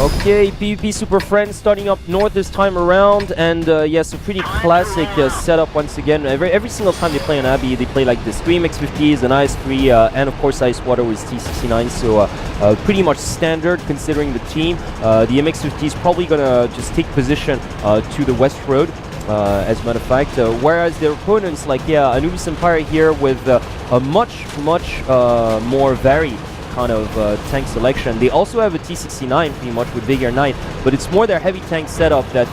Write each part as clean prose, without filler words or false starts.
Okay, PvP Super Friends starting up north this time around, and yes, a pretty classic setup once again. Every single time they play an Abbey, they play like this 3 MX50s, an IS3, and of course Ice Water with T69, so pretty much standard considering the team. The MX50 is probably gonna just take position to the West Road, as a matter of fact, whereas their opponents, like Anubis Empire here with a much more varied kind of tank selection. They also have a T69 pretty much with Vigor 9, but it's more their heavy tank setup that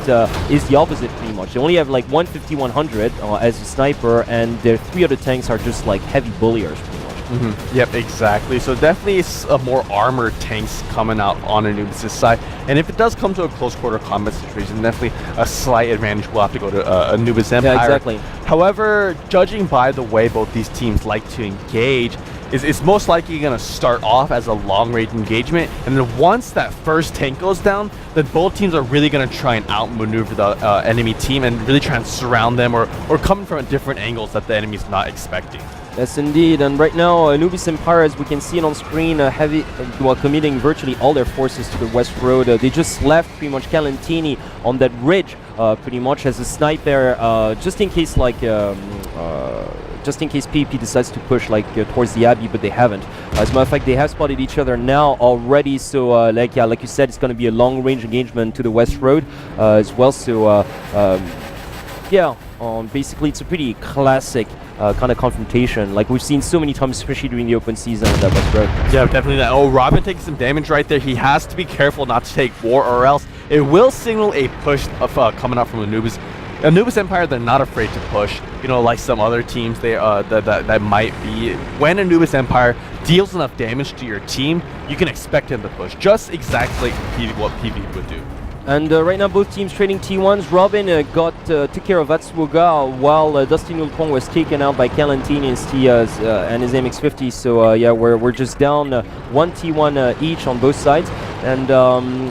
is the opposite pretty much. They only have like 150-100 as a sniper, and their 3 other tanks are just like heavy bulliers pretty much. Yep, exactly. So definitely more armored tanks coming out on Anubis' side. And if it does come to a close quarter combat situation, definitely a slight advantage will have to go to Anubis Empire. Yeah, exactly. However, judging by the way both these teams like to engage, it's most likely going to start off as a long-range engagement, and then once that first tank goes down, then both teams are really going to try and outmaneuver the enemy team and really try and surround them or come from different angles that the enemy's not expecting. Yes, indeed. And right now, Anubis Empire, as we can see it on screen, committing virtually all their forces to the West Road. They just left pretty much Calentini on that ridge, pretty much as a sniper, just in case, like, just in case PvP decides to push like towards the Abbey, but they haven't. As a matter of fact, they have spotted each other now already. So, like you said, it's going to be a long-range engagement to the West Road as well. So, basically, it's a pretty classic kind of confrontation, like we've seen so many times, especially during the open season on that West Road. Yeah, definitely that. Oh, Robin takes some damage right there. He has to be careful not to take war, or else it will signal a push of coming out from Anubis. Anubis Empire, they're not afraid to push. You know, like some other teams, they that might be. When Anubis Empire deals enough damage to your team, you can expect him to push, just exactly what PvP would do. And right now, both teams trading T1s. Robin took care of Atsuoga, while Dustin Ulpong was taken out by Calentini and his MX50. So yeah, we're just down 1 T1 each on both sides. And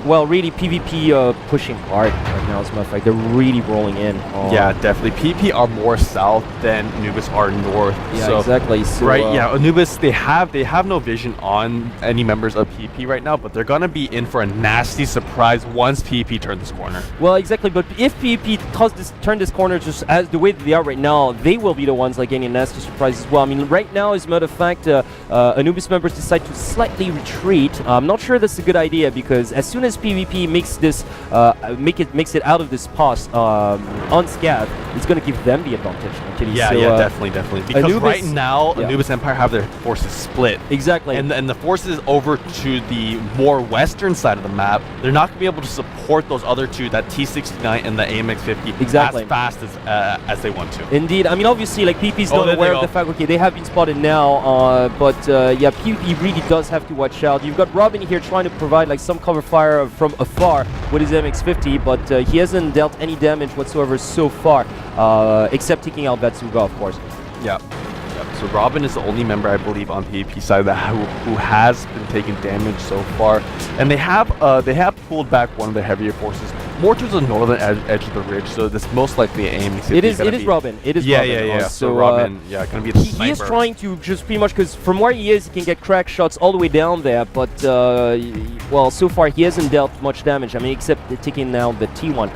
well, really PvP pushing hard right now. As a matter of fact, they're really rolling in. Yeah, definitely. PvP are more south than Anubis are north. Yeah, so, exactly. So, right. Yeah, Anubis they have no vision on any members of PvP right now, but they're gonna be in for a nasty surprise once PvP turn this corner. Well, exactly. But if PvP turn this corner just as the way that they are right now, they will be the ones like getting a nasty surprise as well. I mean, right now, as a matter of fact, Anubis members decide to slightly retreat. I'm not sure that's a good idea, because as soon as PvP makes this makes it out of this pass unscathed, it's going to give them the advantage. Actually. Yeah, so, yeah, definitely. Because Anubis, right now, Anubis Empire have their forces split. Exactly. And the forces over to the more western side of the map, they're not going to be able to support those other two, that T69 and the AMX50, exactly, as fast as they want to. Indeed. I mean, obviously, like PvP is not aware of the fact. Okay, they have been spotted now, but yeah, PvP really does have to watch out. You've got Robin here trying to provide like some cover fire from afar with his MX50, but he hasn't dealt any damage whatsoever so far, except taking out Batsuga, of course. Yeah. So Robin is the only member, I believe, on PvP side that who has been taking damage so far, and they have pulled back one of the heavier forces more to the northern edge of the ridge. So this most likely aiming. It is Robin. It is Robin. Yeah. So Robin, gonna be the sniper. He is trying to just pretty much, because from where he is, he can get crack shots all the way down there. But well, so far he hasn't dealt much damage. I mean, except taking out the T1.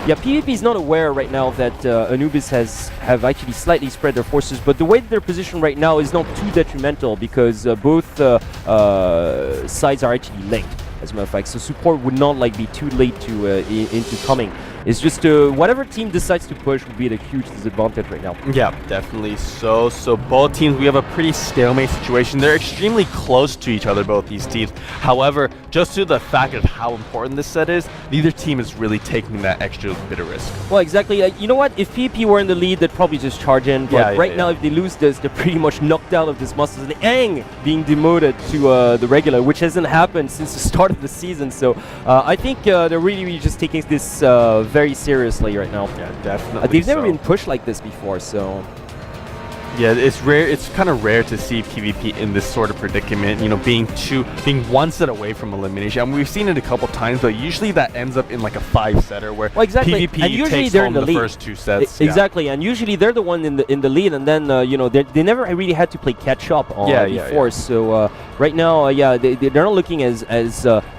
Yeah, PvP is not aware right now that Anubis have actually slightly spread their forces, but the way that they're positioned right now is not too detrimental, because both sides are actually linked, as a matter of fact. So support would not like be too late to into coming. It's just whatever team decides to push would be at a huge disadvantage right now. Yeah, definitely. So both teams, we have a pretty stalemate situation. They're extremely close to each other, both these teams. However, just to the fact of how important this set is, neither team is really taking that extra bit of risk. Well, exactly. You know what? If PvP were in the lead, they'd probably just charge in. But right now, if they lose this, they're pretty much knocked out of this Masters. And Aang being demoted to the regular, which hasn't happened since the start of the season. So I think they're really just taking this very seriously right now. Yeah, definitely. They've never been pushed like this before, so... Yeah, it's rare. It's kind of rare to see PvP in this sort of predicament. You know, being one set away from elimination. I mean, we've seen it a couple times, but usually that ends up in like a 5-setter where exactly. PvP And usually takes they're home in the lead. first 2 sets. Exactly, and usually they're the one in the lead, and then you know they never really had to play catch up before. So right now, they're not looking as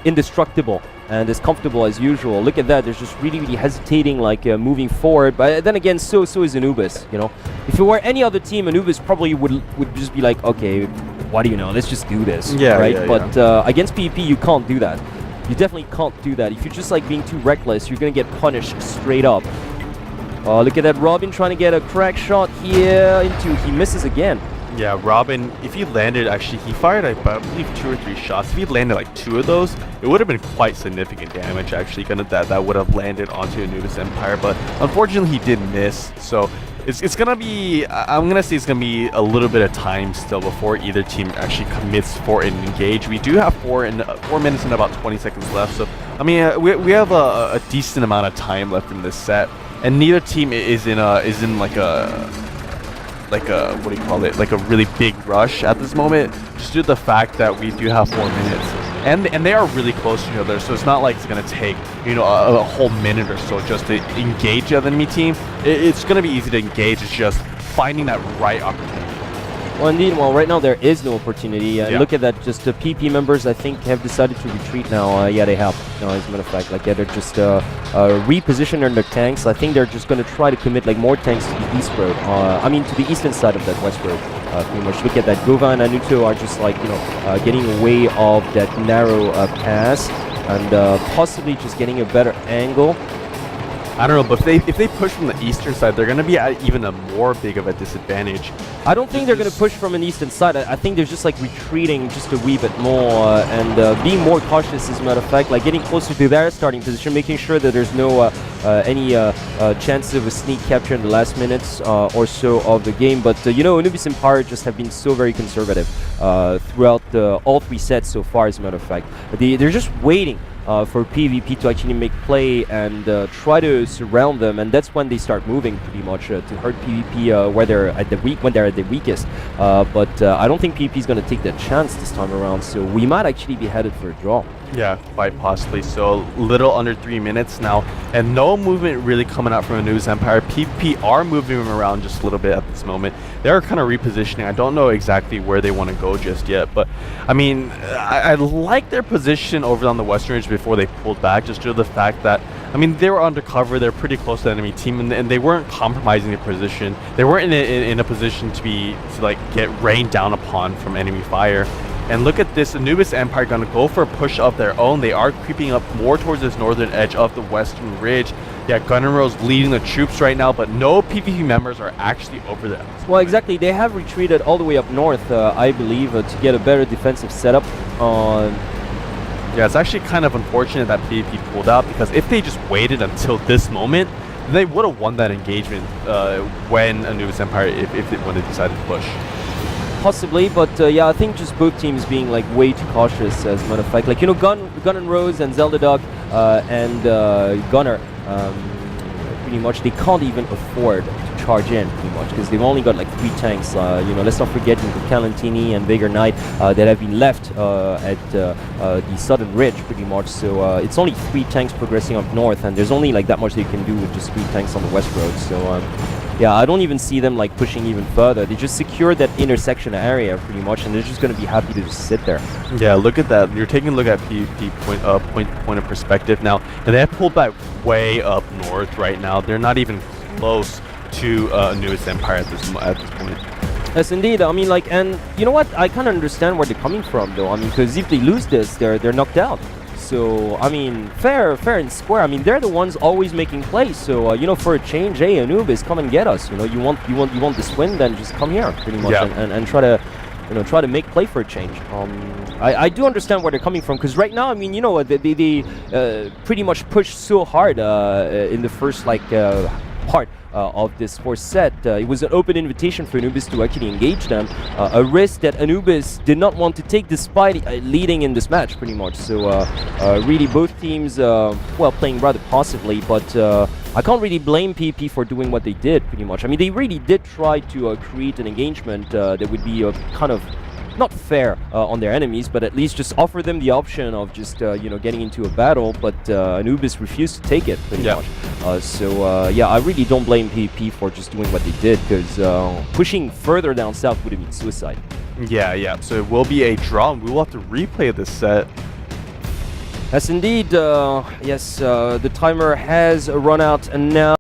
indestructible and as comfortable as usual. Look at that; they're just really hesitating, like moving forward. But then again, so is Anubis. You know, if it were any other team, Anubis probably would just be like, okay, what do you know? Let's just do this. But against PvP, you can't do that. You definitely can't do that. If you're just like being too reckless, you're gonna get punished straight up. Oh, look at that Robin trying to get a crack shot here he misses again. Yeah, Robin, if he landed, actually, he fired, I believe, 2 or 3 shots. If he landed like 2 of those, it would have been quite significant damage, actually, that would have landed onto Anubis Empire. But unfortunately, he did miss. So it's going to be, I'm going to say it's going to be a little bit of time still before either team actually commits for an engage. We do have 4 minutes and about 20 seconds left. So, I mean, we have a decent amount of time left in this set. And neither team is in like a what do you call it, like a really big rush at this moment, just due to the fact that we do have 4 minutes and they are really close to each other, so it's not like it's going to take, you know, a whole minute or so just to engage the enemy team. It's going to be easy to engage. It's just finding that right opportunity. Well, indeed. Well, right now there is no opportunity. Look at that. Just the PP members, I think, have decided to retreat now. Yeah, they have. No, as a matter of fact, like, yeah, they're just repositioning their tanks. I think they're just going to try to commit like more tanks to the east road. I mean, to the eastern side of that west road. Pretty much. Look at that. Gova and Anuto are just like, you know, getting away of that narrow pass and possibly just getting a better angle. I don't know, but if they push from the eastern side, they're going to be at even a more big of a disadvantage. I don't think they're going to push from an eastern side. I think they're just like retreating just a wee bit more and being more cautious, as a matter of fact, like getting closer to their starting position, making sure that there's no any chances of a sneak capture in the last minutes or so of the game. But you know, Anubis Empire just have been so very conservative throughout all 3 sets so far, as a matter of fact. They're just waiting for PvP to actually make play and try to surround them, and that's when they start moving pretty much to hurt PvP when they're at the weakest. But I don't think PvP is going to take that chance this time around, so we might actually be headed for a draw. Yeah, quite possibly. So little under 3 minutes now, and no movement really coming out from Anubis Empire. PvP are moving them around just a little bit at this moment. They're kind of repositioning. I don't know exactly where they want to go just yet, but I mean, I like their position over on the western ridge before they pulled back, just due to the fact that, I mean, they were undercover. They're pretty close to the enemy team, and they weren't compromising their position. They weren't in a position to like get rained down upon from enemy fire. And look at this, Anubis Empire gonna go for a push of their own. They are creeping up more towards this northern edge of the western ridge. Yeah, Gun and Rose leading the troops right now, but no PvP members are actually over there. Well, exactly. They have retreated all the way up north, I believe, to get a better defensive setup. Yeah, it's actually kind of unfortunate that PvP pulled out, because if they just waited until this moment, they would have won that engagement when Anubis Empire, when they decided to push. Possibly, but yeah, I think just both teams being like way too cautious, as a matter of fact. Like, you know, Gun and Rose and Zelda Dog and Gunner, pretty much they can't even afford to charge in, pretty much, because they've only got like 3 tanks. You know, let's not forget the Calantini and Vigor Knight that have been left at the southern ridge, pretty much. So it's only 3 tanks progressing up north, and there's only like that much they can do with just 3 tanks on the west road. So yeah, I don't even see them like pushing even further. They just secured that intersection area pretty much, and they're just going to be happy to just sit there. Yeah, look at that. You're taking a look at PvP point of perspective now, and they have pulled back way up north right now. They're not even close to Anubis Empire at this point. Yes, indeed. I mean, like, and you know what? I kind of understand where they're coming from, though. I mean, because if they lose this, they're knocked out. So, I mean, fair and square. I mean, they're the ones always making plays. So, you know, for a change, hey, Anubis, come and get us. You know, you want this win, then just come here, pretty much, and try to make play for a change. I do understand where they're coming from, because right now, I mean, you know, they pretty much pushed so hard in the first like part of this first set. It was an open invitation for Anubis to actually engage them, a risk that Anubis did not want to take despite leading in this match pretty much. So really both teams well, playing rather passively, but I can't really blame PP for doing what they did pretty much. I mean, they really did try to create an engagement that would be kind of not fair on their enemies, but at least just offer them the option of just you know, getting into a battle. But Anubis refused to take it pretty much. So yeah, I really don't blame PP for just doing what they did, because pushing further down south would have been suicide. Yeah. So it will be a draw, and we will have to replay this set. Yes, indeed. Yes, the timer has run out, and now